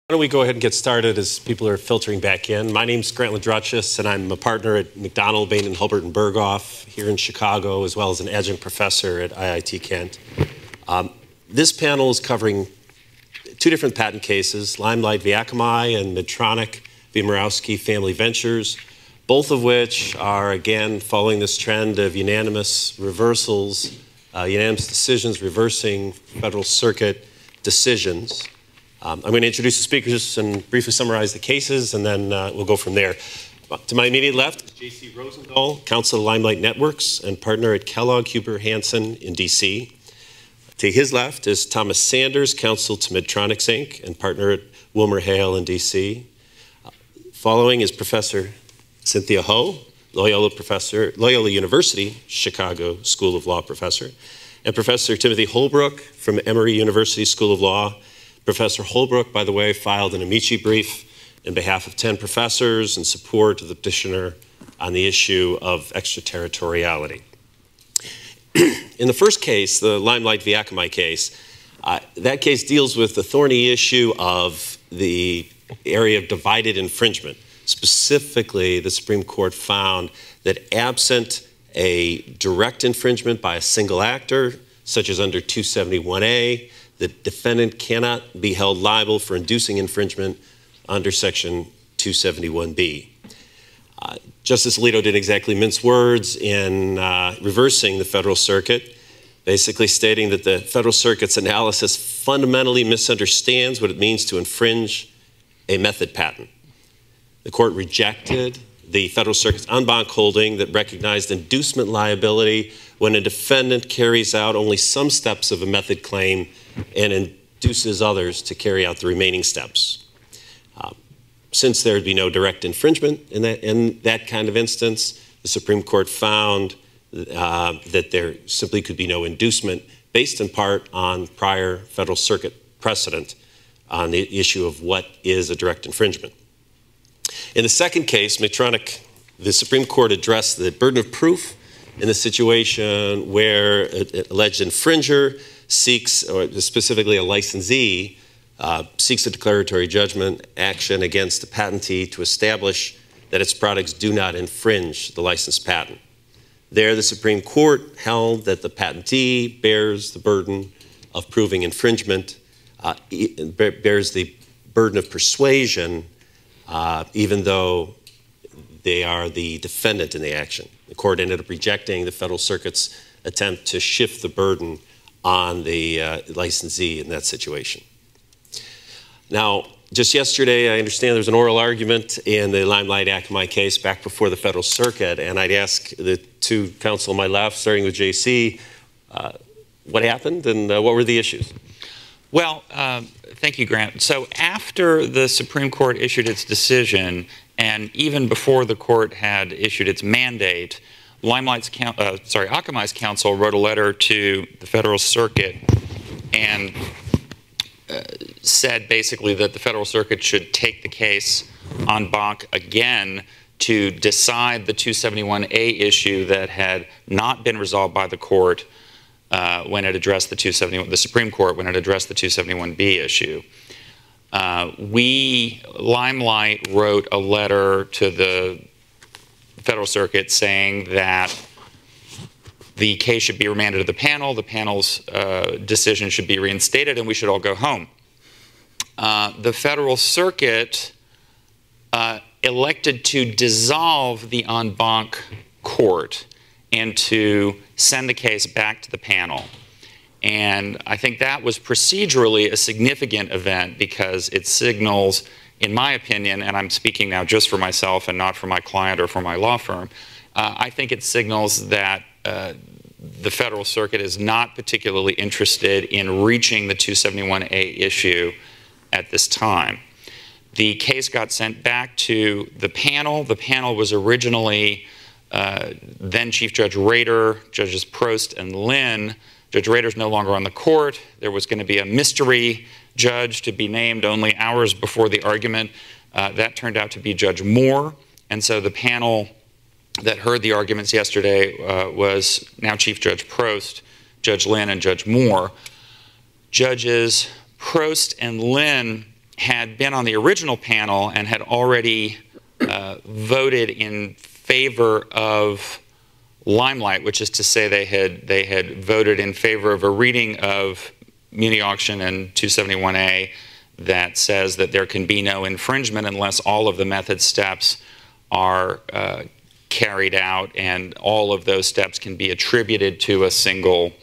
Why don't we go ahead and get started as people are filtering back in. My name's Grantland Drutchas, and I'm a partner at McDonnell, Boehnen, Hulbert, and Berghoff here in Chicago, as well as an adjunct professor at IIT Kent. This panel is covering two different patent cases, Limelight v. Akamai and Medtronic v. Mirowski Family Ventures, both of which are, again, following this trend of unanimous reversals, unanimous decisions reversing Federal Circuit decisions. I'm going to introduce the speakers and briefly summarize the cases, and then we'll go from there. To my immediate left is J.C. Rozendaal, Counsel at Limelight Networks and partner at Kellogg, Hulbert, Hansen in D.C. To his left is Thomas Saunders, Counsel to Medtronic Inc. and partner at WilmerHale in D.C. Following is Professor Cynthia Ho, Loyola University, Chicago School of Law professor, and Professor Timothy Holbrook from Emory University School of Law. Professor Holbrook, by the way, filed an amici brief in behalf of 10 professors in support of the petitioner on the issue of extraterritoriality. In the first case, the Limelight v. Akamai case, that case deals with the thorny issue of the area of divided infringement. Specifically, the Supreme Court found that absent a direct infringement by a single actor, such as under 271A, the defendant cannot be held liable for inducing infringement under Section 271B. Justice Alito didn't exactly mince words in reversing the Federal Circuit, basically stating that the Federal Circuit's analysis fundamentally misunderstands what it means to infringe a method patent. The court rejected the Federal Circuit's en banc holding that recognized inducement liability when a defendant carries out only some steps of a method claim and induces others to carry out the remaining steps. Since there would be no direct infringement in that kind of instance, the Supreme Court found that there simply could be no inducement based in part on prior Federal Circuit precedent on the issue of what is a direct infringement. In the second case, Medtronic, the Supreme Court addressed the burden of proof in the situation where an alleged infringer seeks, or specifically a licensee, seeks a declaratory judgment action against a patentee to establish that its products do not infringe the licensed patent. There, the Supreme Court held that the patentee bears the burden of proving infringement, bears the burden of persuasion, even though they are the defendant in the action. The court ended up rejecting the Federal Circuit's attempt to shift the burden on the licensee in that situation. Now, just yesterday, I understand there was an oral argument in the Limelight Akamai case back before the Federal Circuit, and I'd ask the two counsel on my left, starting with JC, what happened and what were the issues? Well, thank you, Grant. So after the Supreme Court issued its decision, and even before the court had issued its mandate, Akamai's counsel wrote a letter to the Federal Circuit and said basically that the Federal Circuit should take the case en banc again to decide the 271A issue that had not been resolved by the court when it addressed the Supreme Court when it addressed the 271B issue. Limelight wrote a letter to the Federal Circuit saying that the case should be remanded to the panel, the panel's decision should be reinstated, and we should all go home. The Federal Circuit elected to dissolve the en banc court and to send the case back to the panel. And I think that was procedurally a significant event because it signals, in my opinion, and I'm speaking now just for myself and not for my client or for my law firm, I think it signals that the Federal Circuit is not particularly interested in reaching the 271A issue at this time. The case got sent back to the panel. The panel was originally then Chief Judge Rader, Judges Prost and Lynn. Judge Rader's no longer on the court. There was going to be a mystery judge to be named only hours before the argument. That turned out to be Judge Moore. And so the panel that heard the arguments yesterday was now Chief Judge Prost, Judge Lynn, and Judge Moore. Judges Prost and Lynn had been on the original panel and had already voted in favor of Limelight, which is to say they had voted in favor of a reading of Muni Auction and 271A that says that there can be no infringement unless all of the method steps are carried out, and all of those steps can be attributed to a single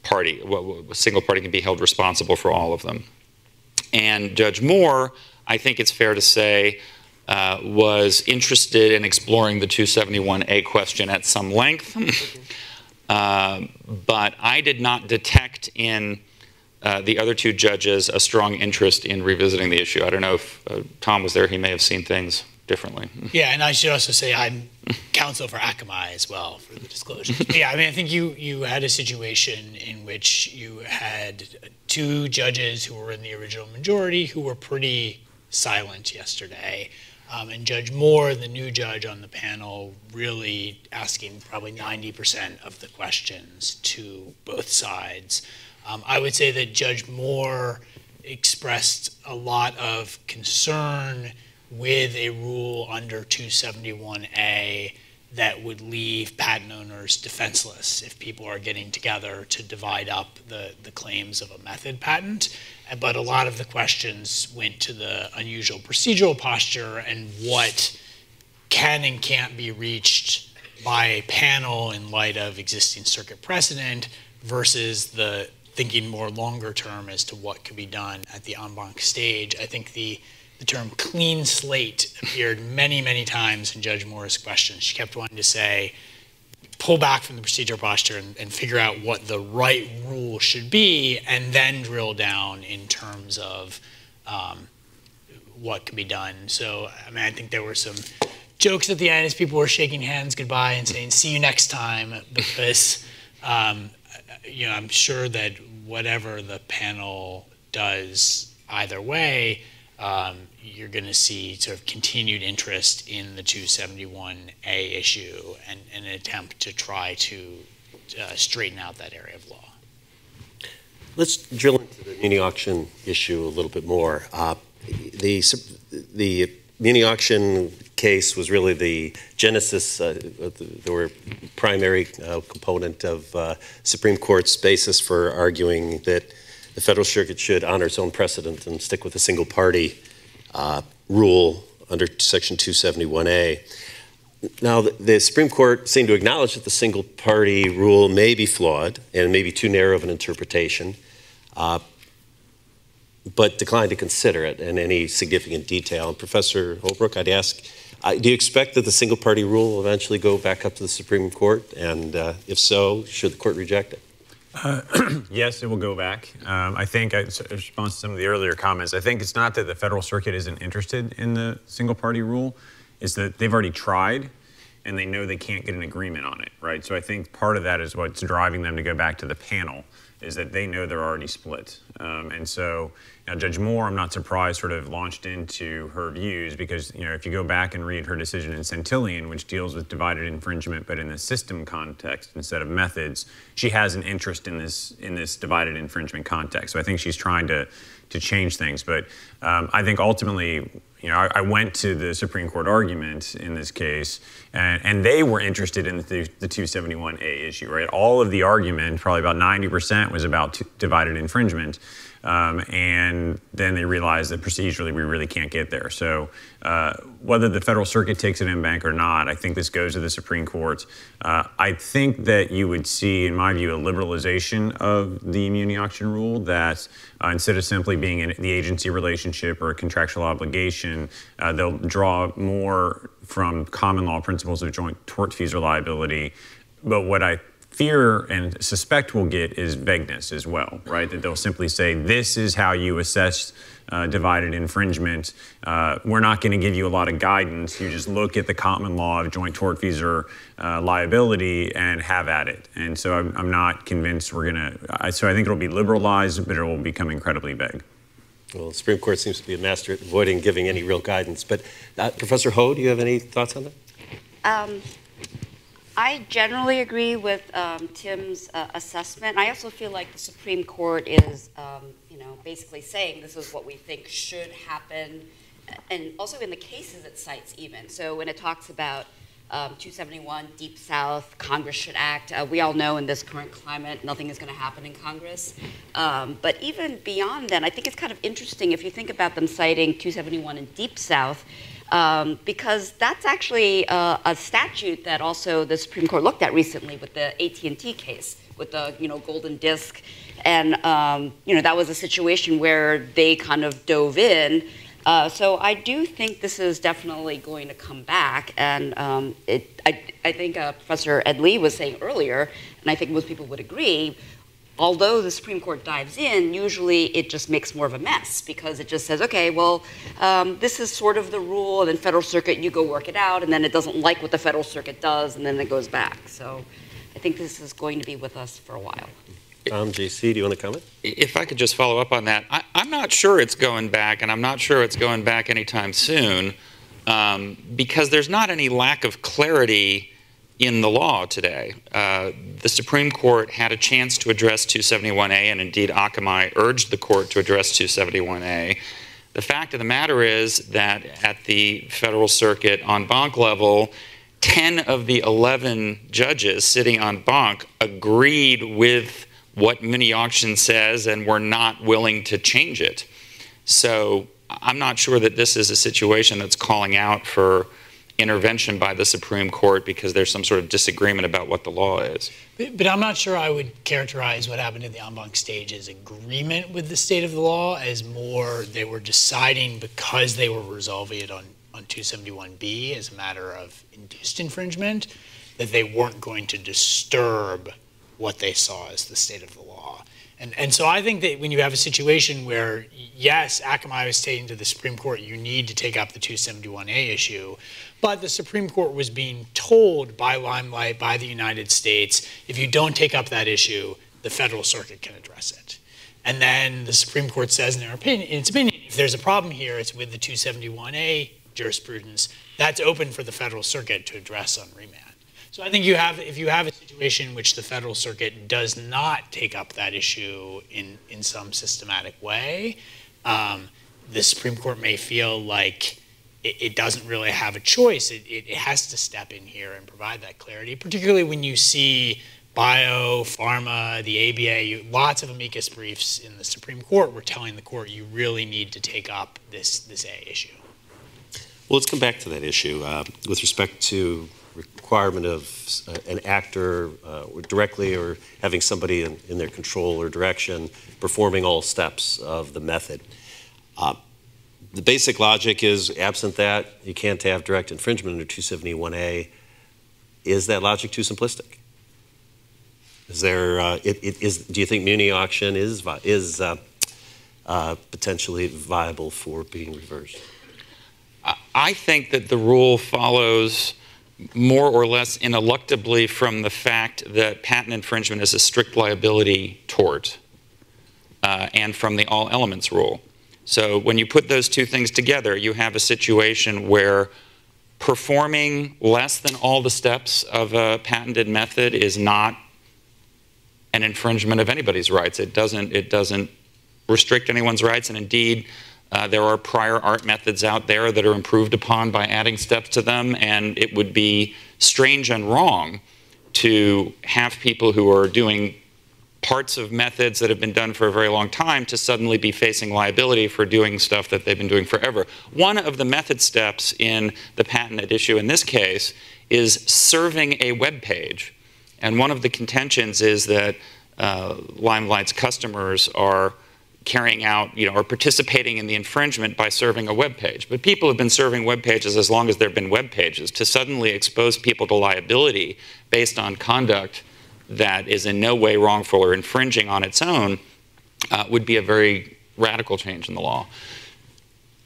party. A single party can be held responsible for all of them. And Judge Moore, I think it's fair to say, was interested in exploring the 271A question at some length. But I did not detect in the other two judges a strong interest in revisiting the issue. I don't know if Tom was there. He may have seen things differently. Yeah, and I should also say I'm counsel for Akamai as well, for the disclosure. Yeah, I mean, I think you had a situation in which you had two judges who were in the original majority who were pretty silent yesterday. And Judge Moore, the new judge on the panel, really asking probably 90% of the questions to both sides. I would say that Judge Moore expressed a lot of concern with a rule under 271A that would leave patent owners defenseless if people are getting together to divide up the claims of a method patent. But a lot of the questions went to the unusual procedural posture and what can and can't be reached by a panel in light of existing circuit precedent versus the thinking more longer term as to what could be done at the en banc stage. I think the term clean slate appeared many, many times in Judge Moore's questions. She kept wanting to say, pull back from the procedural posture and figure out what the right rule should be, and then drill down in terms of what could be done. So, I mean, I think there were some jokes at the end as people were shaking hands goodbye and saying, see you next time, because you know, I'm sure that whatever the panel does either way, you're going to see sort of continued interest in the 271A issue and an attempt to try to straighten out that area of law. Let's drill into the muni auction issue a little bit more. The muni auction case was really the genesis, the primary component of Supreme Court's basis for arguing that the Federal Circuit should honor its own precedent and stick with a single party rule under Section 271A. Now, the Supreme Court seemed to acknowledge that the single party rule may be flawed and may be too narrow of an interpretation, but declined to consider it in any significant detail. And Professor Holbrook, I'd ask, do you expect that the single party rule will eventually go back up to the Supreme Court? And if so, should the court reject it? Yes, it will go back. I think, in response to some of the earlier comments, I think it's not that the Federal Circuit isn't interested in the single-party rule, it's that they've already tried and they know they can't get an agreement on it, right? So I think part of that is what's driving them to go back to the panel, is that they know they're already split. And so now Judge Moore, I'm not surprised, sort of launched into her views because, you know, if you go back and read her decision in Centillion, which deals with divided infringement but in the system context instead of methods, she has an interest in this divided infringement context. So I think she's trying to change things. But I think ultimately, you know, I went to the Supreme Court argument in this case, and they were interested in the 271A issue, right? All of the argument, probably about 90%, was about divided infringement. And then they realized that procedurally we really can't get there. So whether the Federal Circuit takes it en banc or not, I think this goes to the Supreme Court. I think that you would see, in my view, a liberalization of the muni auction rule that instead of simply being in the agency relationship or a contractual obligation, they'll draw more from common law principles of joint tortfeasor liability. But what I fear and suspect we'll get is vagueness as well, right? That they'll simply say, this is how you assess divided infringement. We're not going to give you a lot of guidance. You just look at the common law of joint tortfeasor liability and have at it. And so I'm not convinced we're going to, so I think it'll be liberalized, but it will become incredibly vague. Well, the Supreme Court seems to be a master at avoiding giving any real guidance. But Professor Ho, do you have any thoughts on that? I generally agree with Tim's assessment. I also feel like the Supreme Court is, you know, basically saying this is what we think should happen, and also in the cases it cites even. So when it talks about 271, Deep South, Congress should act. We all know in this current climate, nothing is going to happen in Congress. But even beyond that, I think it's kind of interesting if you think about them citing 271 in Deep South, because that's actually a statute that also the Supreme Court looked at recently with the AT&T case, with the golden disc. And that was a situation where they kind of dove in. So I do think this is definitely going to come back, and I think Professor Ed Lee was saying earlier, and I think most people would agree, although the Supreme Court dives in, usually it just makes more of a mess because it just says, okay, well, this is sort of the rule, and then Federal Circuit, you go work it out, and then it doesn't like what the Federal Circuit does, and then it goes back. So I think this is going to be with us for a while. JC, do you want to comment? If I could just follow up on that, I'm not sure it's going back, and I'm not sure it's going back anytime soon, because there's not any lack of clarity in the law today. The Supreme Court had a chance to address 271A, and indeed Akamai urged the court to address 271A. The fact of the matter is that at the Federal Circuit en banc level, 10 of the 11 judges sitting en banc agreed with what mini auction says and were not willing to change it. So I'm not sure that this is a situation that's calling out for intervention by the Supreme Court because there's some sort of disagreement about what the law is. But I'm not sure I would characterize what happened in the en banc stage as agreement with the state of the law, as more they were deciding because they were resolving it on 271B as a matter of induced infringement, that they weren't going to disturb what they saw as the state of the law. And so I think that when you have a situation where, yes, Akamai was stating to the Supreme Court, you need to take up the 271A issue, but the Supreme Court was being told by Limelight, by the United States, if you don't take up that issue, the Federal Circuit can address it. And then the Supreme Court says in its opinion, if there's a problem here, it's with the 271A jurisprudence, that's open for the Federal Circuit to address on remand. So I think if you have a situation in which the Federal Circuit does not take up that issue in some systematic way, the Supreme Court may feel like it doesn't really have a choice. It has to step in here and provide that clarity, particularly when you see bio, pharma, the ABA, lots of amicus briefs in the Supreme Court were telling the court you really need to take up this issue. Well, let's come back to that issue with respect to requirement of an actor directly or having somebody in their control or direction performing all steps of the method. The basic logic is, absent that, you can't have direct infringement under 271A. Is that logic too simplistic? Is there? Do you think muni auction is potentially viable for being reversed? I think that the rule follows more or less ineluctably from the fact that patent infringement is a strict liability tort, and from the all elements rule. So when you put those two things together, you have a situation where performing less than all the steps of a patented method is not an infringement of anybody's rights. It doesn't restrict anyone's rights, and indeed, there are prior art methods out there that are improved upon by adding steps to them, and it would be strange and wrong to have people who are doing parts of methods that have been done for a very long time to suddenly be facing liability for doing stuff that they've been doing forever. One of the method steps in the patent at issue in this case is serving a web page. And one of the contentions is that Limelight's customers are carrying out, or participating in the infringement by serving a web page. But people have been serving web pages as long as there have been web pages. To suddenly expose people to liability based on conduct that is in no way wrongful or infringing on its own would be a very radical change in the law.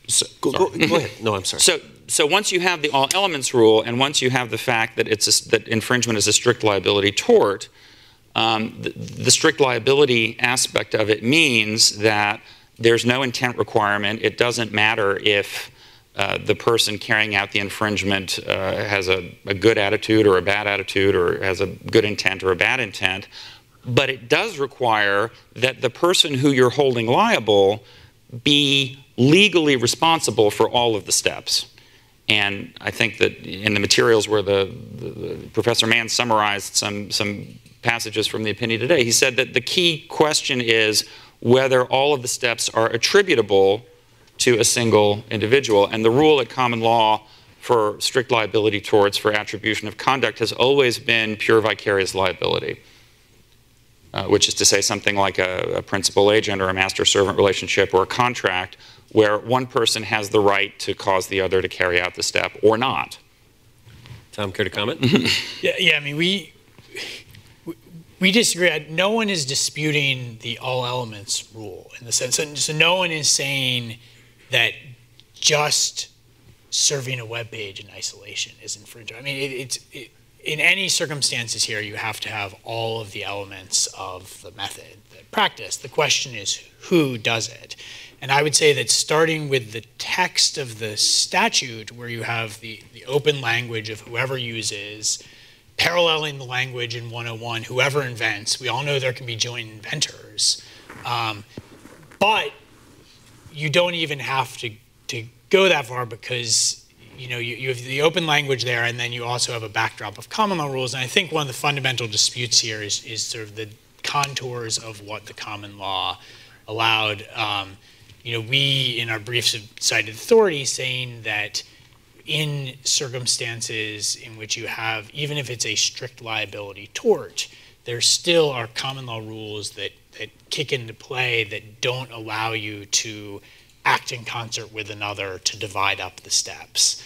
So, go ahead. No, I'm sorry. So once you have the all elements rule, and once you have the fact that that infringement is a strict liability tort, the strict liability aspect of it means that there's no intent requirement. It doesn't matter if the person carrying out the infringement has a good attitude or a bad attitude, or has a good intent or a bad intent. but it does require that the person who you're holding liable be legally responsible for all of the steps. And I think that in the materials where the Professor Mann summarized some passages from the opinion today, he said that the key question is whether all of the steps are attributable to a single individual. And the rule at common law for strict liability torts for attribution of conduct has always been pure vicarious liability, which is to say something like a principal-agent or a master-servant relationship or a contract where one person has the right to cause the other to carry out the step or not. Tom, care to comment? Yeah, I mean, we disagree. No one is disputing the all elements rule in the sense, so no one is saying that just serving a web page in isolation is infringing. I mean, in any circumstances here, you have to have all of the elements of the method, the practice. The question is who does it? And I would say that starting with the text of the statute, where you have the open language of whoever uses, paralleling the language in 101, whoever invents, we all know there can be joint inventors, but you don't even have to go that far because you have the open language there, and then you also have a backdrop of common law rules. And I think one of the fundamental disputes here is sort of the contours of what the common law allowed. We, in our briefs, have cited authority saying that in circumstances in which you have, even if it's a strict liability tort, there still are common law rules that kick into play that don't allow you to act in concert with another to divide up the steps,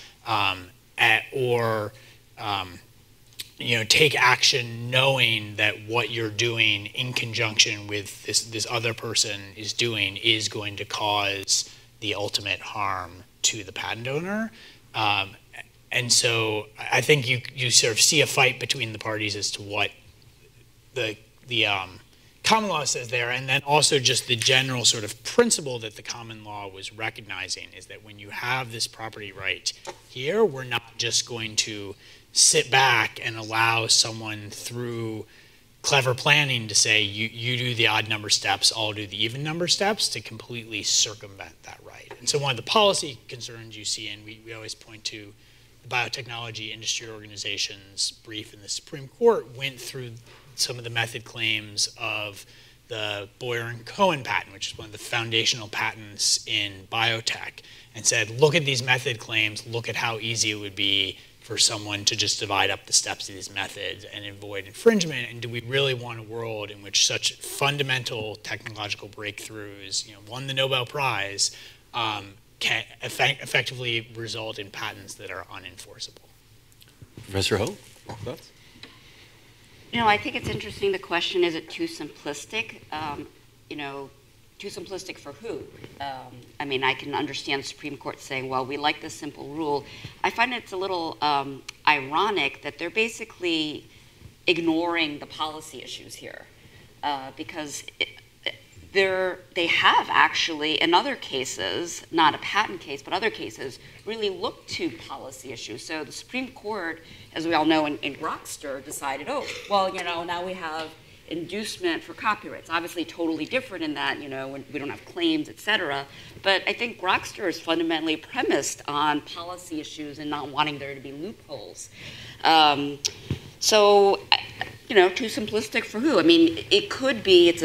take action knowing that what you're doing in conjunction with this other person is doing is going to cause the ultimate harm to the patent owner. And so I think you sort of see a fight between the parties as to what the common law says there, and then also just the general sort of principle that the common law was recognizing is that when you have this property right here, we're not just going to sit back and allow someone through clever planning to say you do the odd number steps, I'll do the even number steps, to completely circumvent that right. And so one of the policy concerns you see, and we always point to the Biotechnology Industry Organization's brief in the Supreme Court, went through some of the method claims of the Boyer and Cohen patent, which is one of the foundational patents in biotech, and said, look at these method claims, look at how easy it would be for someone to just divide up the steps of these methods and avoid infringement. And do we really want a world in which such fundamental technological breakthroughs, won the Nobel Prize, can effectively result in patents that are unenforceable? Professor Ho, thoughts? I think it's interesting, the question, is it too simplistic? Too simplistic for who? I mean, I can understand the Supreme Court saying, well, we like this simple rule. I find it's a little ironic that they're basically ignoring the policy issues here because they have actually, in other cases, not a patent case, but other cases, really looked to policy issues. So the Supreme Court, as we all know, in Grokster, decided, now we have inducement for copyrights. Obviously totally different in that, when we don't have claims, et cetera. But I think Grokster is fundamentally premised on policy issues and not wanting there to be loopholes. Too simplistic for who? I mean, it could be, it's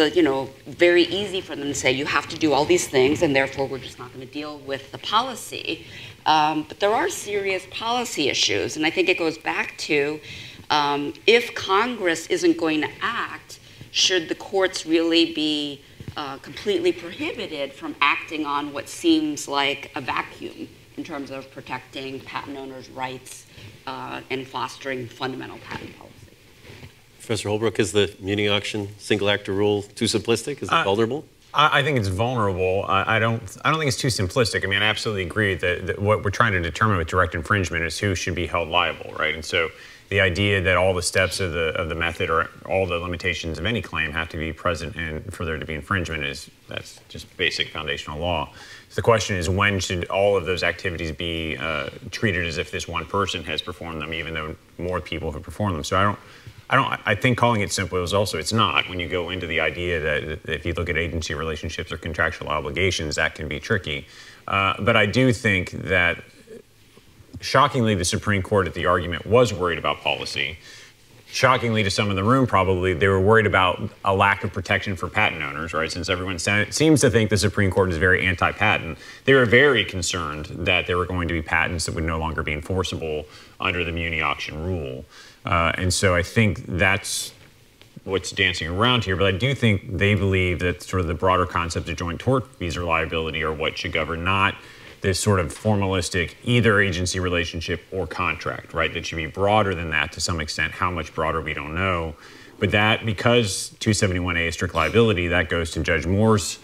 very easy for them to say, you have to do all these things, and therefore we're just not going to deal with the policy. But there are serious policy issues, and I think it goes back to, if Congress isn't going to act, should the courts really be completely prohibited from acting on what seems like a vacuum in terms of protecting patent owners' rights and fostering fundamental patent policy? Professor Holbrook, is the muni auction single actor rule too simplistic? Is it vulnerable? I think it's vulnerable. I don't think it's too simplistic. I mean, I absolutely agree that what we're trying to determine with direct infringement is who should be held liable, right? And so the idea that all the steps of the method or all the limitations of any claim have to be present and for there to be infringement that's just basic foundational law. So the question is, when should all of those activities be treated as if this one person has performed them, even though more people have performed them? So I think calling it simple is also, it's not. When you go into the idea that if you look at agency relationships or contractual obligations, that can be tricky. But I do think that, shockingly, the Supreme Court at the argument was worried about policy. Shockingly to some in the room, probably, they were worried about a lack of protection for patent owners, right? Since everyone seems to think the Supreme Court is very anti-patent, they were very concerned that there were going to be patents that would no longer be enforceable under the muni auction rule. And so I think that's what's dancing around here. But I do think they believe that sort of the broader concept of joint tortfeasor liability are what should govern, not this sort of formalistic either agency relationship or contract, right? That should be broader than that to some extent. How much broader, we don't know. But that, because 271A is strict liability, that goes to Judge Moore's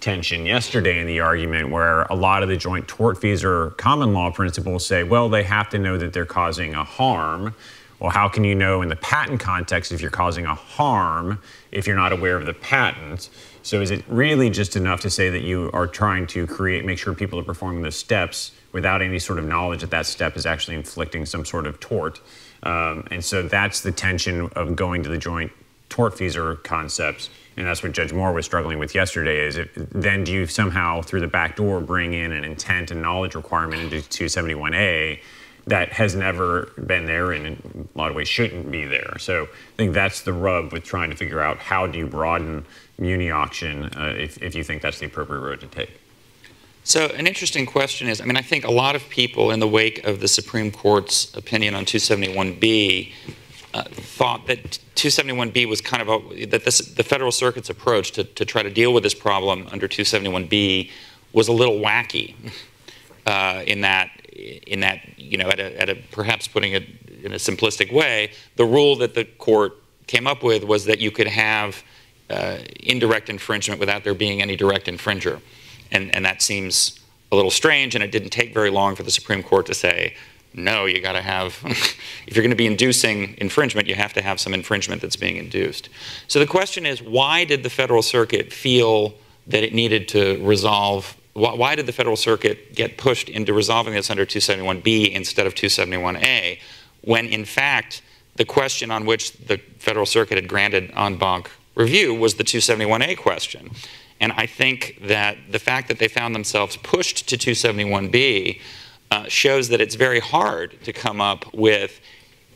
tension yesterday in the argument, where a lot of the joint tortfeasor common law principles say, well, they have to know that they're causing a harm. Well, how can you know in the patent context if you're causing a harm if you're not aware of the patent? So is it really just enough to say that you are trying to make sure people are performing the steps without any sort of knowledge that that step is actually inflicting some sort of tort? And so that's the tension of going to the joint tortfeasor concepts. And that's what Judge Moore was struggling with yesterday, is then do you somehow, through the back door, bring in an intent and knowledge requirement into 271A that has never been there and in a lot of ways shouldn't be there. So I think that's the rub with trying to figure out how do you broaden muni auction if you think that's the appropriate road to take. So an interesting question is, I mean, I think a lot of people in the wake of the Supreme Court's opinion on 271B thought that 271B was kind of the Federal Circuit's approach to try to deal with this problem under 271B was a little wacky in that, you know, perhaps putting it in a simplistic way, the rule that the court came up with was that you could have indirect infringement without there being any direct infringer. And that seems a little strange, and it didn't take very long for the Supreme Court to say, no, you got to have, if you're going to be inducing infringement, you have to have some infringement that's being induced. So the question is, why did the Federal Circuit feel that it needed to resolve, why did the Federal Circuit get pushed into resolving this under 271B instead of 271A, when in fact the question on which the Federal Circuit had granted en banc review was the 271A question? And I think that the fact that they found themselves pushed to 271B shows that it's very hard to come up with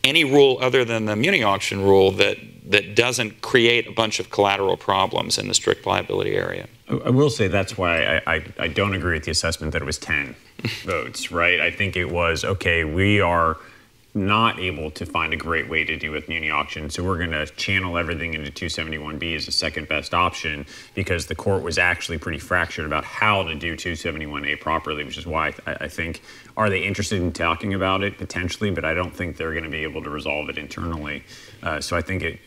any rule other than the muni auction rule that doesn't create a bunch of collateral problems in the strict liability area. I will say that's why I don't agree with the assessment that it was 10 votes, right? I think it was, okay, we are not able to find a great way to do with muni auction, so we're going to channel everything into 271B as a second best option, because the court was actually pretty fractured about how to do 271A properly, which is why I think, are they interested in talking about it? Potentially, but I don't think they're going to be able to resolve it internally. So I think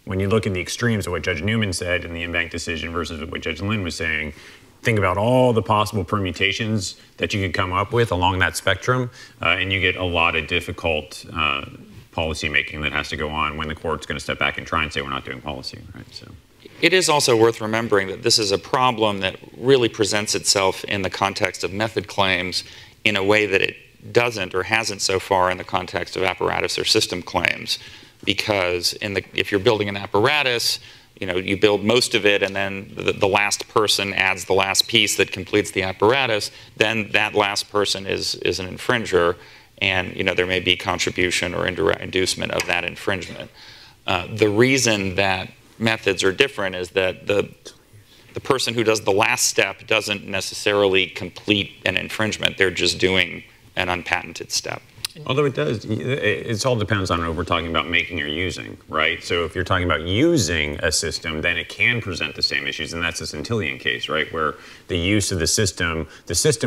when you look at the extremes of what Judge Newman said in the en banc decision versus what Judge Lynn was saying, think about all the possible permutations that you could come up with along that spectrum, and you get a lot of difficult policy making that has to go on when the court's going to step back and try and say we're not doing policy, right? So it is also worth remembering that this is a problem that really presents itself in the context of method claims in a way that it doesn't or hasn't so far in the context of apparatus or system claims, because if you're building an apparatus, you know, you build most of it, and then the last person adds the last piece that completes the apparatus, then that last person is an infringer, and you know, there may be contribution or indirect inducement of that infringement. The reason that methods are different is that the person who does the last step doesn't necessarily complete an infringement. They're just doing an unpatented step. Although it all depends on what we're talking about making or using, right? So if you're talking about using a system, then it can present the same issues, and that's the Centillion case, right? Where the use of the system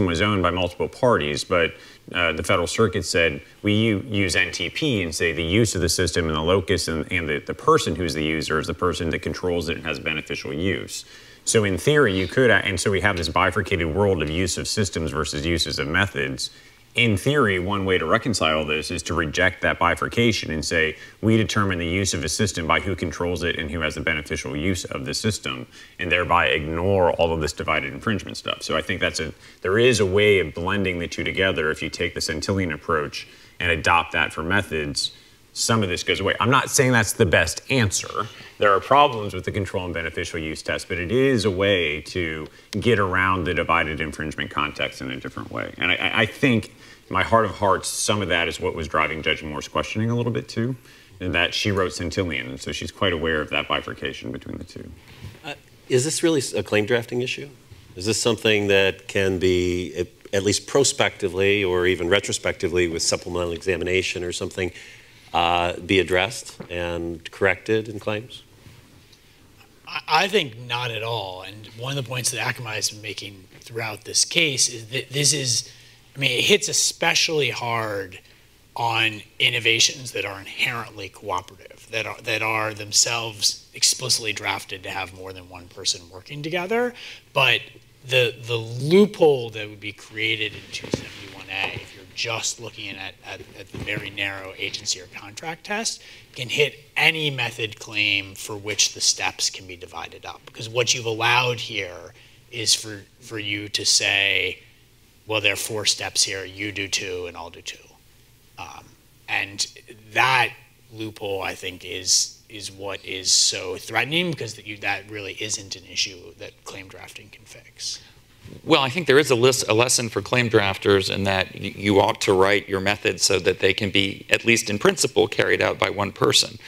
was owned by multiple parties, but the Federal Circuit said, we use NTP and say the use of the system and the locus and the person who's the user is the person that controls it and has beneficial use. So in theory, you could, and so we have this bifurcated world of use of systems versus uses of methods. In theory, one way to reconcile this is to reject that bifurcation and say, we determine the use of a system by who controls it and who has the beneficial use of the system, and thereby ignore all of this divided infringement stuff. So I think there is a way of blending the two together if you take the Centillion approach and adopt that for methods, some of this goes away. I'm not saying that's the best answer. There are problems with the control and beneficial use test, but it is a way to get around the divided infringement context in a different way. And I think, in my heart of hearts, some of that is what was driving Judge Moore's questioning a little bit too, in that she wrote Centillion, and so she's quite aware of that bifurcation between the two. Is this really a claim drafting issue? Is this something that can be, at least prospectively or even retrospectively with supplemental examination or something, be addressed and corrected in claims? I think not at all. And one of the points that Akamai has been making throughout this case is that this is, I mean, it hits especially hard on innovations that are inherently cooperative, that are themselves explicitly drafted to have more than one person working together. But the loophole that would be created in 271A, if you're just looking at the very narrow agency or contract test, can hit any method claim for which the steps can be divided up. Because what you've allowed here is for you to say, well, there are 4 steps here, you do 2 and I'll do 2. And that loophole, I think, is what is so threatening, because that really isn't an issue that claim drafting can fix. Well, I think there is a lesson for claim drafters in that you ought to write your methods so that they can be, at least in principle, carried out by one person.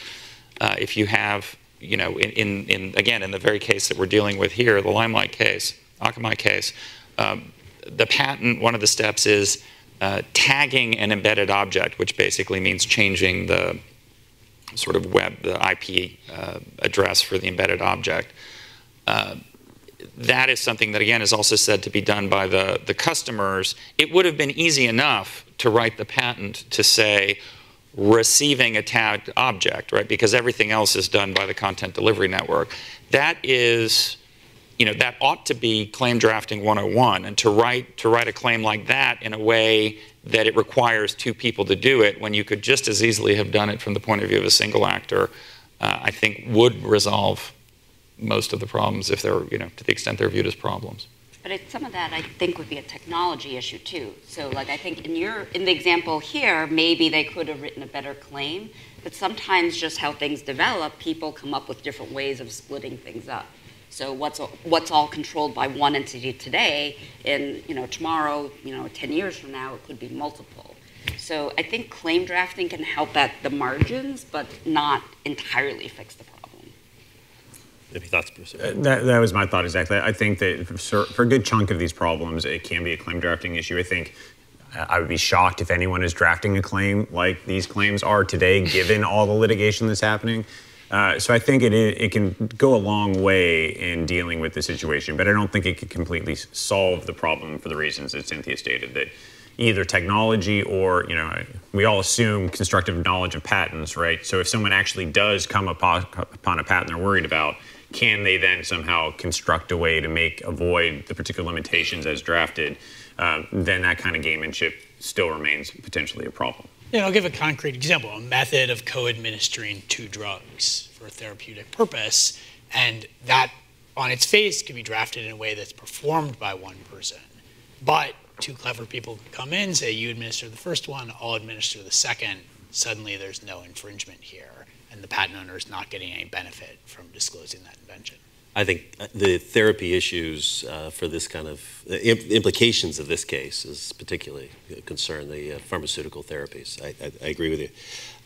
If you have, you know, again, in the very case that we're dealing with here, the Limelight case, Akamai case, the patent, one of the steps is tagging an embedded object, which basically means changing the sort of the IP address for the embedded object. That is something that, again, is also said to be done by the customers. It would have been easy enough to write the patent to say receiving a tagged object, right? Because everything else is done by the content delivery network. That is, you know, that ought to be claim drafting 101. And to write a claim like that in a way that it requires 2 people to do it, when you could just as easily have done it from the point of view of a single actor, I think would resolve most of the problems, if they're, you know, to the extent they're viewed as problems. But some of that, I think, would be a technology issue too. So, like, I think in the example here, maybe they could have written a better claim, but sometimes just how things develop, people come up with different ways of splitting things up. So what's all controlled by one entity today, and, you know, tomorrow, you know, 10 years from now, it could be multiple. So I think claim drafting can help at the margins, but not entirely fix the problem. Any thoughts, Bruce? That was my thought exactly. I think that for a good chunk of these problems, it can be a claim drafting issue. I think I would be shocked if anyone is drafting a claim like these claims are today, given all the litigation that's happening. So I think it can go a long way in dealing with the situation, but I don't think it could completely solve the problem for the reasons that Cynthia stated, that either technology or, you know, we all assume constructive knowledge of patents, right? So if someone actually does come upon a patent they're worried about, can they then somehow construct a way to avoid the particular limitations as drafted? Then that kind of gamemanship still remains potentially a problem. Yeah, I'll give a concrete example, a method of co-administering 2 drugs for a therapeutic purpose, and that on its face can be drafted in a way that's performed by one person. But 2 clever people can come in, say you administer the first one, I'll administer the second, suddenly there's no infringement here, and the patent owner is not getting any benefit from disclosing that invention. I think the therapy issues for this kind of implications of this case is particularly a concern, the pharmaceutical therapies. I agree with you.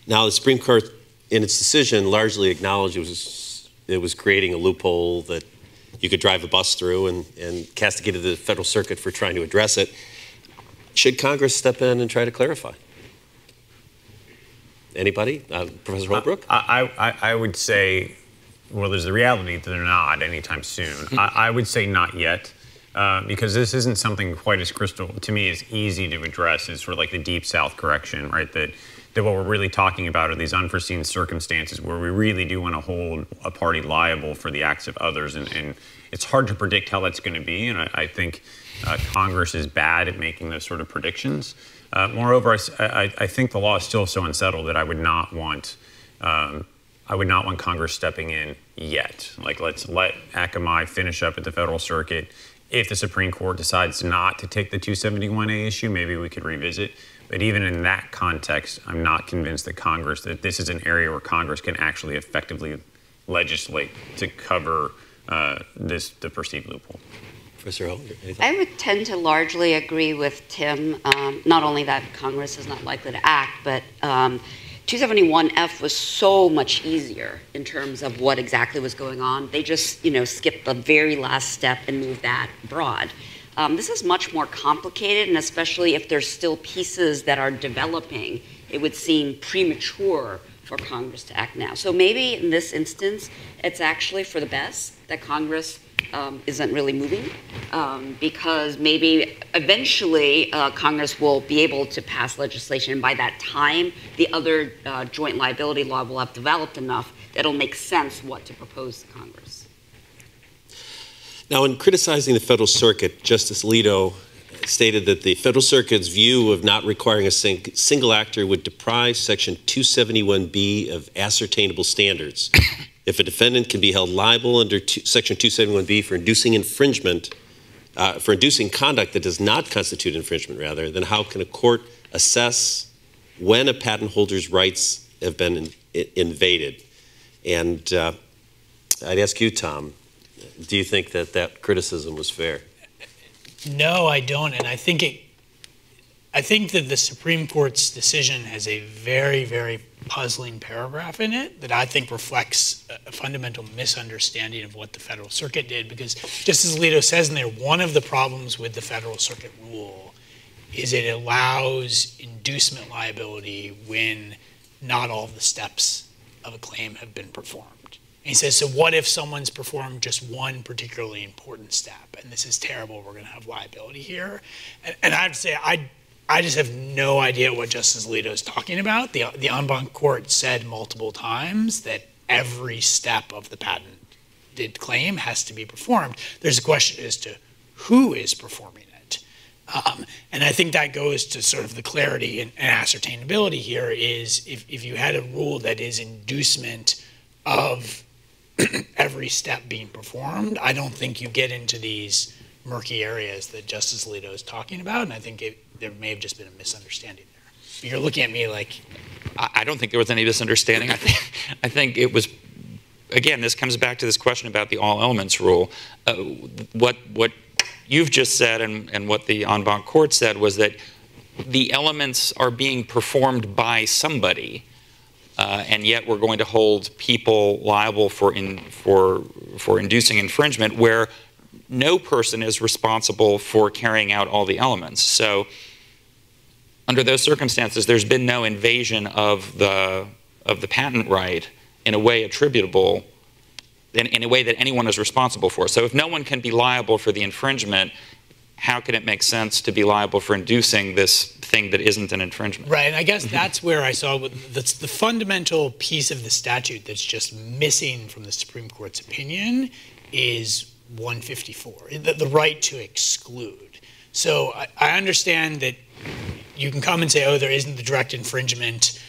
Now, the Supreme Court, in its decision, largely acknowledged it was creating a loophole that you could drive a bus through and castigated the Federal Circuit for trying to address it. Should Congress step in and try to clarify? Anybody? Professor Holbrook? I would say, well, there's the reality that they're not anytime soon. I would say not yet, because this isn't something quite as crystal, to me, as easy to address as sort of like the Deep South correction, right? That what we're really talking about are these unforeseen circumstances where we really do want to hold a party liable for the acts of others, and it's hard to predict how that's going to be, and I think Congress is bad at making those sort of predictions. Moreover, I think the law is still so unsettled that I would not want Congress stepping in yet. Like, let's let Akamai finish up at the Federal Circuit if the Supreme Court decides not to take the 271A issue, maybe we could revisit. But even in that context, I'm not convinced that this is an area where Congress can actually effectively legislate to cover the perceived loophole. Professor Ho, I would tend to largely agree with Tim, not only that Congress is not likely to act, but 271F was so much easier in terms of what exactly was going on. They just, skipped the very last step and moved that broad. This is much more complicated, and especially if there's still pieces that are developing, it would seem premature for Congress to act now. So maybe in this instance, it's actually for the best that Congress isn't really moving, because maybe eventually Congress will be able to pass legislation, and by that time, the other joint liability law will have developed enough that it'll make sense what to propose to Congress. Now, in criticizing the Federal Circuit, Justice Alito stated that the Federal Circuit's view of not requiring a single actor would deprive Section 271B of ascertainable standards. If a defendant can be held liable under Section 271B for inducing infringement, for inducing conduct that does not constitute infringement, then how can a court assess when a patent holder's rights have been invaded? And I'd ask you, Tom, do you think that that criticism was fair? No, I don't, and I think that the Supreme Court's decision has a very, very puzzling paragraph in it that I think reflects a fundamental misunderstanding of what the Federal Circuit did, because just as Alito says in there, one of the problems with the Federal Circuit rule is it allows inducement liability when not all the steps of a claim have been performed. And he says, so what if someone's performed just one particularly important step, and this is terrible, we're going to have liability here? And I have to say, I just have no idea what Justice Alito is talking about. The en banc court said multiple times that every step of the patented claim has to be performed. There's a question as to who is performing it. And I think that goes to sort of the clarity and ascertainability here is if you had a rule that is inducement of every step being performed, I don't think you get into these murky areas that Justice Alito is talking about, and I think there may have just been a misunderstanding there. You're looking at me like... I don't think there was any misunderstanding. I think it was, again, this comes back to this question about the all elements rule. What you've just said and what the en banc court said was that the elements are being performed by somebody, and yet we're going to hold people liable for inducing infringement where no person is responsible for carrying out all the elements. So under those circumstances, there's been no invasion of the patent right in a way attributable, in a way that anyone is responsible for. So if no one can be liable for the infringement, how can it make sense to be liable for inducing this thing that isn't an infringement? Right, and I guess that's where I saw that's the fundamental piece of the statute that's just missing from the Supreme Court's opinion is 154, the right to exclude. So I understand that you can come and say, oh, there isn't the direct infringement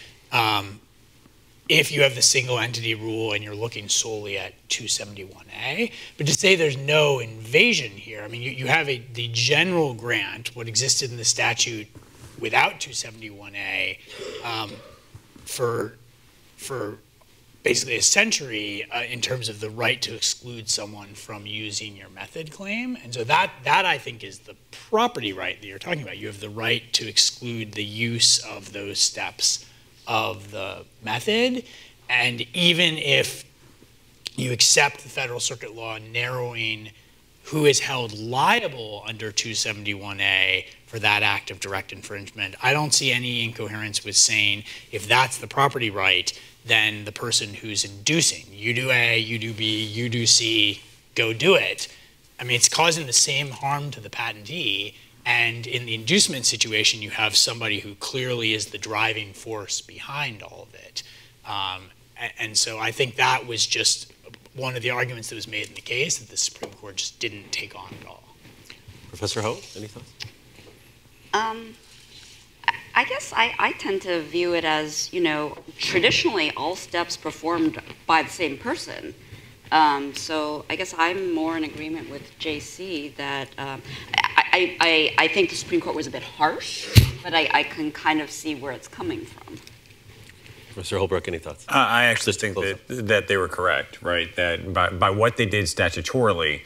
if you have the single entity rule and you're looking solely at 271A. But to say there's no invasion here, I mean, you have the general grant, what existed in the statute without 271A for basically a century in terms of the right to exclude someone from using your method claim. And so that I think is the property right that you're talking about. You have the right to exclude the use of those steps of the method. And even if you accept the Federal Circuit law narrowing who is held liable under 271A for that act of direct infringement, I don't see any incoherence with saying if that's the property right, then the person who's inducing, you do A, you do B, you do C, go do it. I mean, it's causing the same harm to the patentee, and in the inducement situation, you have somebody who clearly is the driving force behind all of it. And so I think that was just one of the arguments that was made in the case that the Supreme Court just didn't take on at all. Professor Ho, any thoughts? I guess I tend to view it as, traditionally all steps performed by the same person So I guess I'm more in agreement with JC that I think the Supreme Court was a bit harsh, but I can kind of see where it's coming from. Mr. Holbrook, any thoughts? I actually think that they were correct, right? That by what they did statutorily,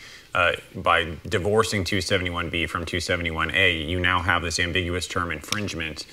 by divorcing 271B from 271A, you now have this ambiguous term infringement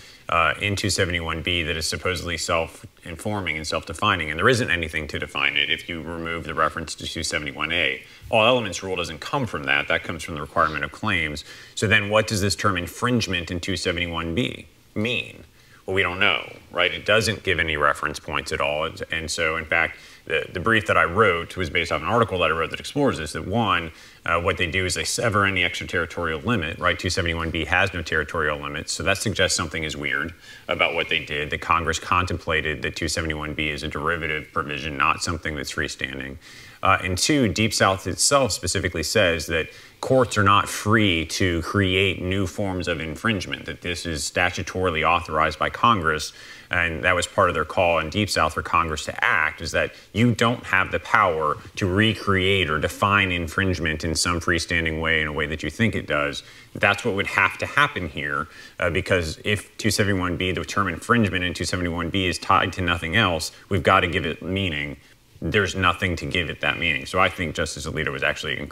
in 271B that is supposedly self-informing and self-defining, and there isn't anything to define it if you remove the reference to 271A. All elements rule doesn't come from that. That comes from the requirement of claims. So then what does this term infringement in 271B mean? Well, we don't know, right? It doesn't give any reference points at all. And so, in fact, the brief that I wrote was based off an article that I wrote that explores this, that one, what they do is they sever any extraterritorial limit, right? 271B has no territorial limits, so that suggests something is weird about what they did, that Congress contemplated that 271B is a derivative provision, not something that's freestanding. And two, Deep South itself specifically says that courts are not free to create new forms of infringement, that this is statutorily authorized by Congress, and that was part of their call in Deep South for Congress to act, is that you don't have the power to recreate or define infringement in some freestanding way, in a way that you think it does. That's what would have to happen here, because if 271B, the term infringement in 271B is tied to nothing else, we've got to give it meaning. There's nothing to give it that meaning. So I think Justice Alito was actually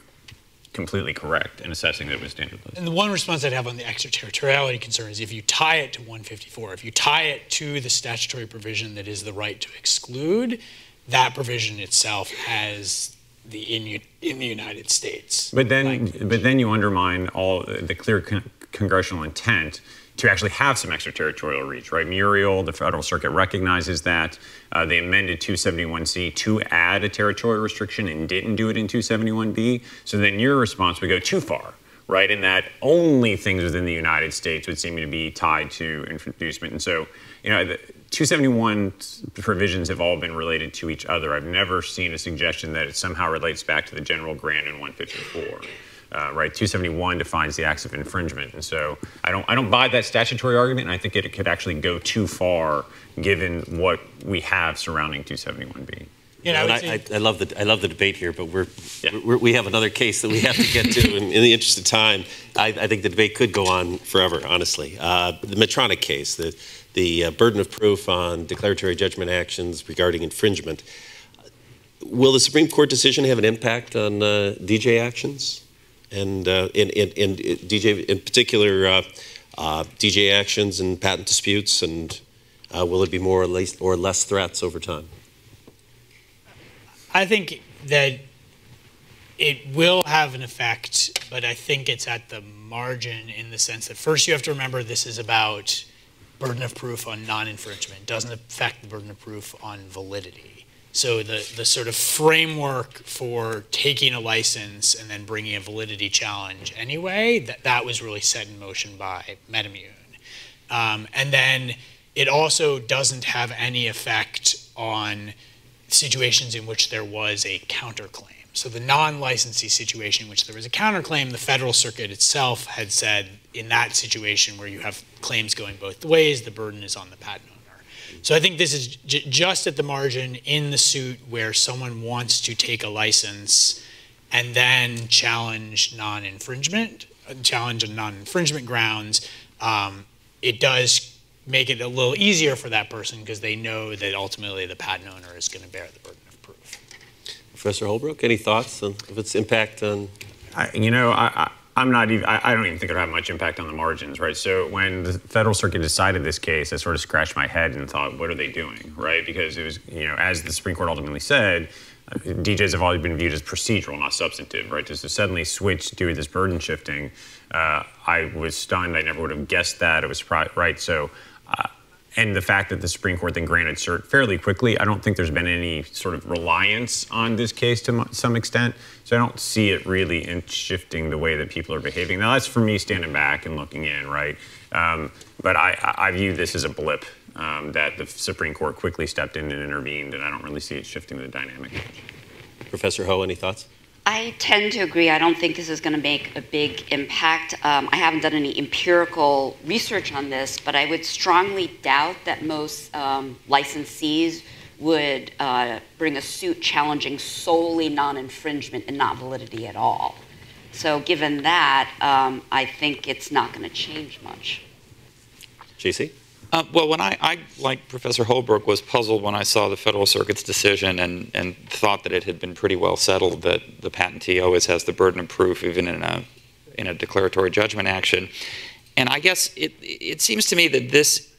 completely correct in assessing that it was standardless. And the one response I'd have on the extraterritoriality concern is if you tie it to 154, if you tie it to the statutory provision that is the right to exclude, that provision itself has the in the United States. But then you undermine all the clear congressional intent to actually have some extraterritorial reach, right? Muriel, the Federal Circuit recognizes that. They amended 271C to add a territorial restriction and didn't do it in 271B. So then your response would go too far, right? In that only things within the United States would seem to be tied to inducement. And so, the 271 provisions have all been related to each other. I've never seen a suggestion that it somehow relates back to the general grant in 154. Right, 271 defines the acts of infringement, and so I don't buy that statutory argument, and I think it could actually go too far given what we have surrounding 271B. I love the debate here, but we have another case that we have to get to. In the interest of time, I think the debate could go on forever. Honestly, the Medtronic case, the burden of proof on declaratory judgment actions regarding infringement. Will the Supreme Court decision have an impact on DJ actions? And in DJ, in particular, DJ actions and patent disputes, and will it be more or less threats over time? I think that it will have an effect, but I think it's at the margin in the sense that first you have to remember this is about burden of proof on non-infringement. It doesn't affect the burden of proof on validity. So the sort of framework for taking a license and then bringing a validity challenge anyway, that was really set in motion by MedImmune. And then it also doesn't have any effect on situations in which there was a counterclaim. So the non-licensee situation in which there was a counterclaim, the Federal Circuit itself had said in that situation where you have claims going both ways, the burden is on the patent owner. So I think this is just at the margin in the suit where someone wants to take a license and then challenge non-infringement, challenge on non-infringement grounds. It does make it a little easier for that person because they know that ultimately the patent owner is going to bear the burden of proof. Professor Holbrook, any thoughts on of its impact on? I don't even think it'll have much impact on the margins, right? So when the Federal Circuit decided this case, I sort of scratched my head and thought, what are they doing, right? Because it was, as the Supreme Court ultimately said, DJs have always been viewed as procedural, not substantive, right? Just to suddenly switch to do this burden shifting, I was stunned. I never would have guessed that. It was right. So, and the fact that the Supreme Court then granted cert fairly quickly, I don't think there's been any sort of reliance on this case to some extent. So I don't see it really in shifting the way that people are behaving. Now, that's for me standing back and looking in, right? But I view this as a blip that the Supreme Court quickly stepped in and intervened, and I don't really see it shifting the dynamic. Professor Ho, any thoughts? I tend to agree. I don't think this is going to make a big impact. I haven't done any empirical research on this, but I would strongly doubt that most licensees would bring a suit challenging solely non-infringement and not validity at all. So given that, I think it's not going to change much. JC? Well, when I, like Professor Holbrook, was puzzled when I saw the Federal Circuit's decision and thought that it had been pretty well settled that the patentee always has the burden of proof even in a declaratory judgment action. And I guess it seems to me that this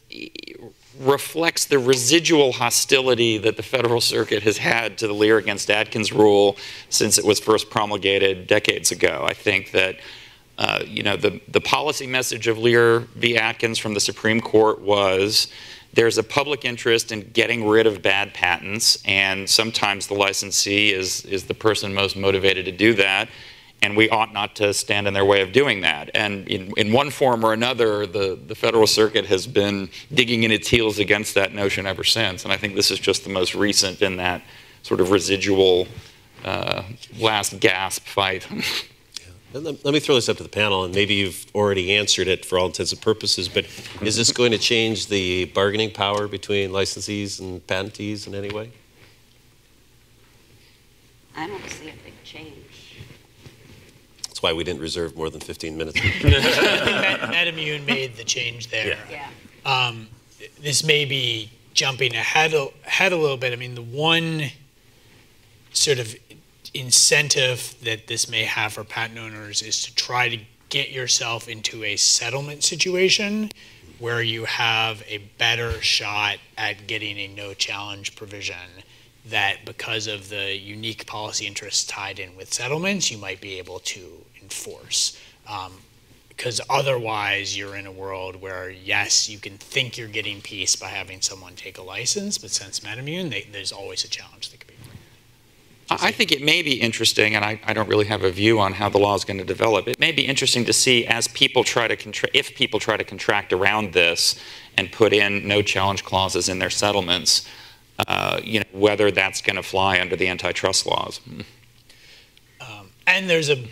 reflects the residual hostility that the Federal Circuit has had to the Lear against Adkins rule since it was first promulgated decades ago. I think that the policy message of Lear v. Atkins from the Supreme Court was there's a public interest in getting rid of bad patents, and sometimes the licensee is the person most motivated to do that, and we ought not to stand in their way of doing that. And in one form or another, the Federal Circuit has been digging in its heels against that notion ever since, and I think this is just the most recent in that sort of residual last gasp fight. Let me throw this up to the panel, and maybe you've already answered it for all intents and purposes, but is this going to change the bargaining power between licensees and patentees in any way? I don't see a big change. That's why we didn't reserve more than 15 minutes. I think MedImmune made the change there. Yeah. This may be jumping ahead a little bit. I mean, the one sort of incentive that this may have for patent owners is to try to get yourself into a settlement situation where you have a better shot at getting a no challenge provision that, because of the unique policy interests tied in with settlements, you might be able to enforce. Because otherwise you're in a world where, yes, you can think you're getting peace by having someone take a license, but since MedImmune, there's always a challenge that could be. I think it may be interesting, and I don't really have a view on how the law is going to develop. It may be interesting to see as people try to if people try to contract around this and put in no challenge clauses in their settlements, whether that's going to fly under the antitrust laws. And there's a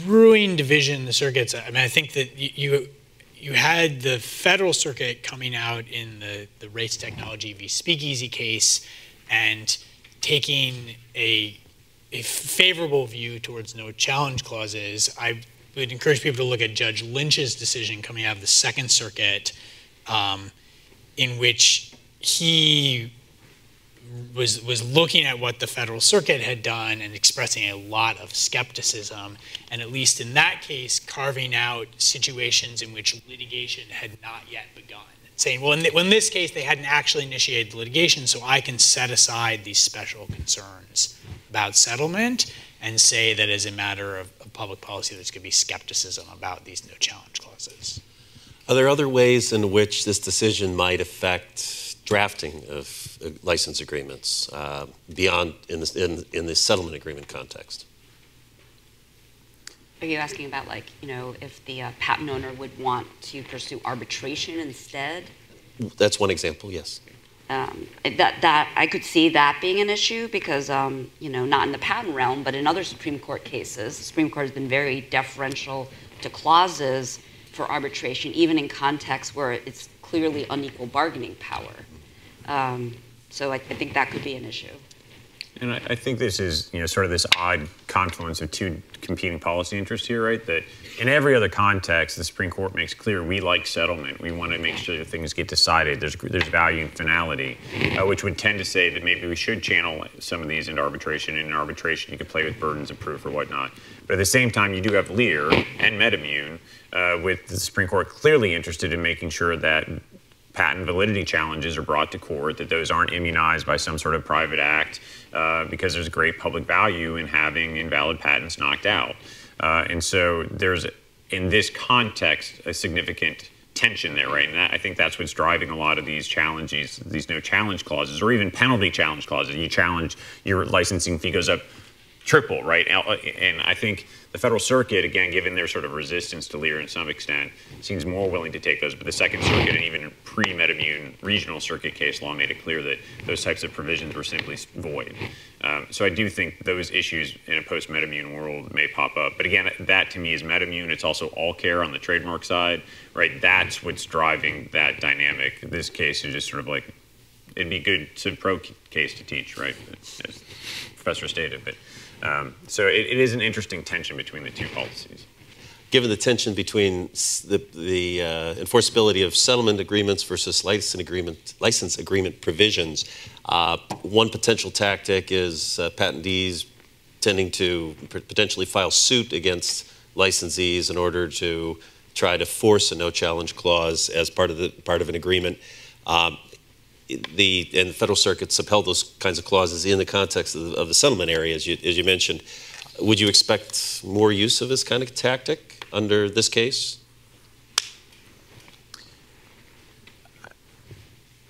brewing division in the circuits. I mean, I think that you had the Federal Circuit coming out in the race technology v. Speakeasy case and taking a favorable view towards no challenge clauses. I would encourage people to look at Judge Lynch's decision coming out of the Second Circuit, in which he was looking at what the Federal Circuit had done and expressing a lot of skepticism, and at least in that case, carving out situations in which litigation had not yet begun. Saying, well, in this case, they hadn't actually initiated the litigation, so I can set aside these special concerns about settlement and say that as a matter of public policy, there's going to be skepticism about these no challenge clauses. Are there other ways in which this decision might affect drafting of license agreements beyond in the settlement agreement context? Are you asking about, like, if the patent owner would want to pursue arbitration instead? That's one example, yes. That I could see that being an issue because, not in the patent realm, but in other Supreme Court cases, the Supreme Court has been very deferential to clauses for arbitration, even in contexts where it's clearly unequal bargaining power. So I think that could be an issue. And I think this is, sort of this odd confluence of two competing policy interests here, right? That in every other context, the Supreme Court makes clear we like settlement. We want to make sure that things get decided. There's value in finality, which would tend to say that maybe we should channel some of these into arbitration. And in arbitration, you can play with burdens of proof or whatnot. But at the same time, you do have Lear and MedImmune, with the Supreme Court clearly interested in making sure that patent validity challenges are brought to court, that those aren't immunized by some sort of private act, because there's great public value in having invalid patents knocked out. And so there's, in this context, a significant tension there, right? And I think that's what's driving a lot of these challenges, these no challenge clauses, or even penalty challenge clauses. You challenge, your licensing fee goes up triple, right? And I think the Federal Circuit, again, given their sort of resistance to Lear in some extent, seems more willing to take those. But the Second Circuit and even pre-MedImmune regional circuit case law made it clear that those types of provisions were simply void. So I do think those issues in a post-MedImmune world may pop up. But again, that to me is MedImmune. It's also all care on the trademark side, right? That's what's driving that dynamic. This case is just sort of like it'd be good to pro case to teach, right? As the professor stated, but so it is an interesting tension between the two policies. Given the tension between the enforceability of settlement agreements versus license agreement provisions, one potential tactic is patentees tending to potentially file suit against licensees in order to try to force a no-challenge clause as part of an agreement. And the Federal Circuit's upheld those kinds of clauses in the context of the settlement area, as you mentioned. Would you expect more use of this kind of tactic under this case?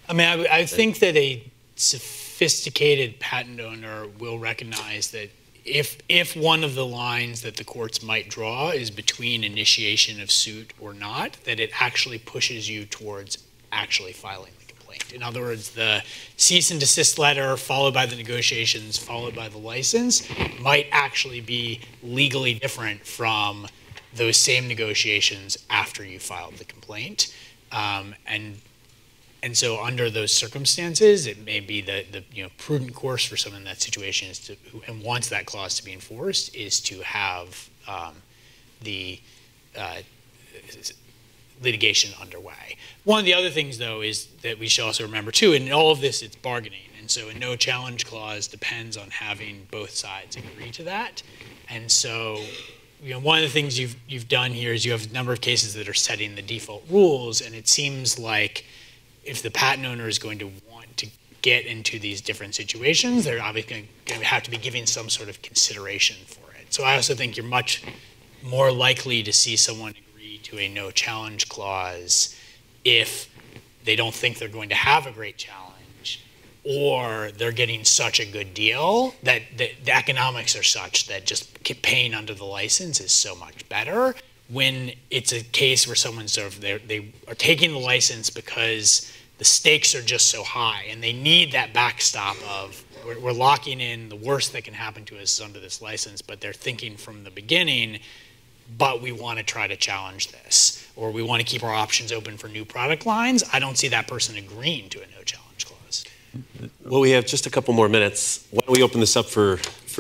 I mean, I think that a sophisticated patent owner will recognize that if one of the lines that the courts might draw is between initiation of suit or not, that it actually pushes you towards actually filing the complaint. In other words, the cease and desist letter followed by the negotiations followed by the license might actually be legally different from those same negotiations after you filed the complaint. And so under those circumstances, it may be the prudent course for someone in that situation is to, and wants that clause to be enforced, is to have the litigation underway. One of the other things, though, is that we should also remember, too, in all of this, it's bargaining. And so a no-challenge clause depends on having both sides agree to that. And so one of the things you've done here is you have a number of cases that are setting the default rules, and it seems like if the patent owner is going to want to get into these different situations, they're obviously going to have to be giving some sort of consideration for it. So I also think you're much more likely to see someone agree to a no-challenge clause if they don't think they're going to have a great challenge, or they're getting such a good deal that the economics are such that just paying under the license is so much better. When it's a case where someone's sort of they are taking the license because the stakes are just so high and they need that backstop of we're locking in the worst that can happen to us is under this license, but they're thinking from the beginning, but we want to try to challenge this, or we want to keep our options open for new product lines. I don't see that person agreeing to a no challenge clause. Well, we have just a couple more minutes. Why don't we open this up for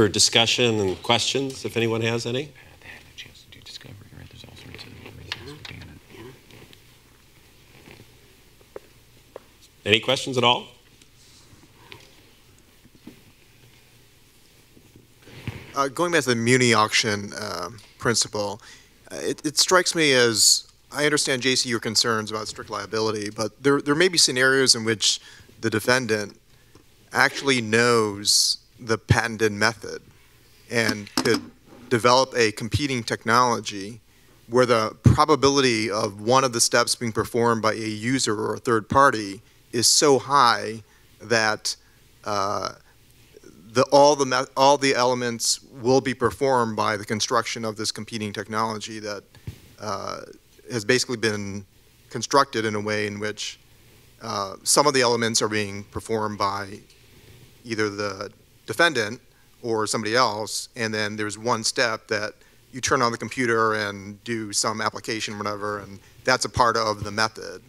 discussion and questions, if anyone has any? Any questions at all? Going back to the muni auction principle, it strikes me as, I understand, JC, your concerns about strict liability, but there may be scenarios in which the defendant actually knows the patented method and could develop a competing technology where the probability of one of the steps being performed by a user or a third party is so high that all the elements will be performed by the construction of this competing technology that has basically been constructed in a way in which some of the elements are being performed by either the defendant or somebody else, and then there's one step that you turn on the computer and do some application or whatever, and that's a part of the method.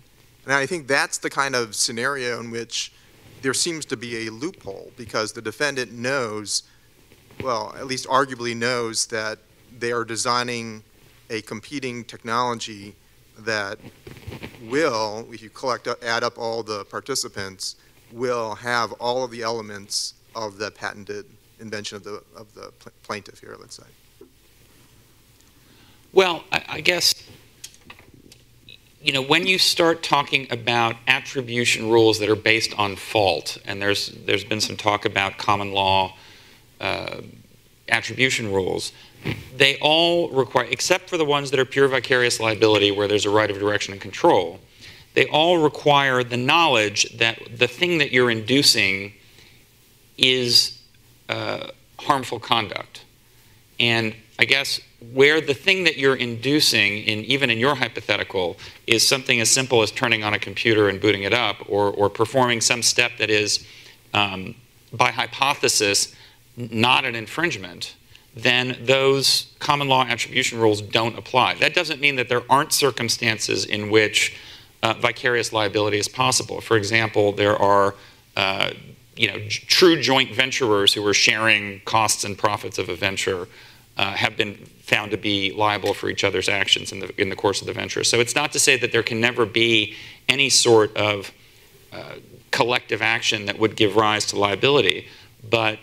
And I think that's the kind of scenario in which there seems to be a loophole, because the defendant knows, well, at least arguably knows, that they are designing a competing technology that will, if you add up all the participants, will have all of the elements of the patented invention of the plaintiff here, let's say. Well, I guess, when you start talking about attribution rules that are based on fault, and there's been some talk about common law attribution rules, they all require, except for the ones that are pure vicarious liability where there's a right of direction and control, they all require the knowledge that the thing that you're inducing is harmful conduct. And I guess where the thing that you're inducing, even in your hypothetical, is something as simple as turning on a computer and booting it up, or performing some step that is, by hypothesis, not an infringement, then those common law attribution rules don't apply. That doesn't mean that there aren't circumstances in which vicarious liability is possible. For example, there are true joint venturers who are sharing costs and profits of a venture have been found to be liable for each other's actions in the course of the venture. So it's not to say that there can never be any sort of collective action that would give rise to liability, but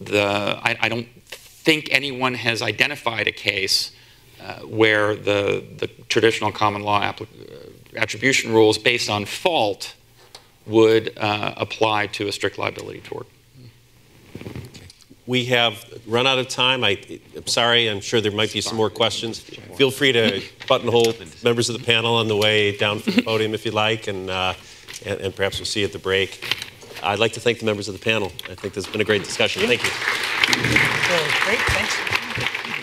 I don't think anyone has identified a case where the traditional common law attribution rules based on fault would apply to a strict liability tort. We have run out of time. I'm sorry, I'm sure there might be some more questions. Feel free to buttonhole members of the panel on the way down from the podium if you'd like, and perhaps we'll see you at the break. I'd like to thank the members of the panel. I think this has been a great discussion. Thank you. Great, thanks.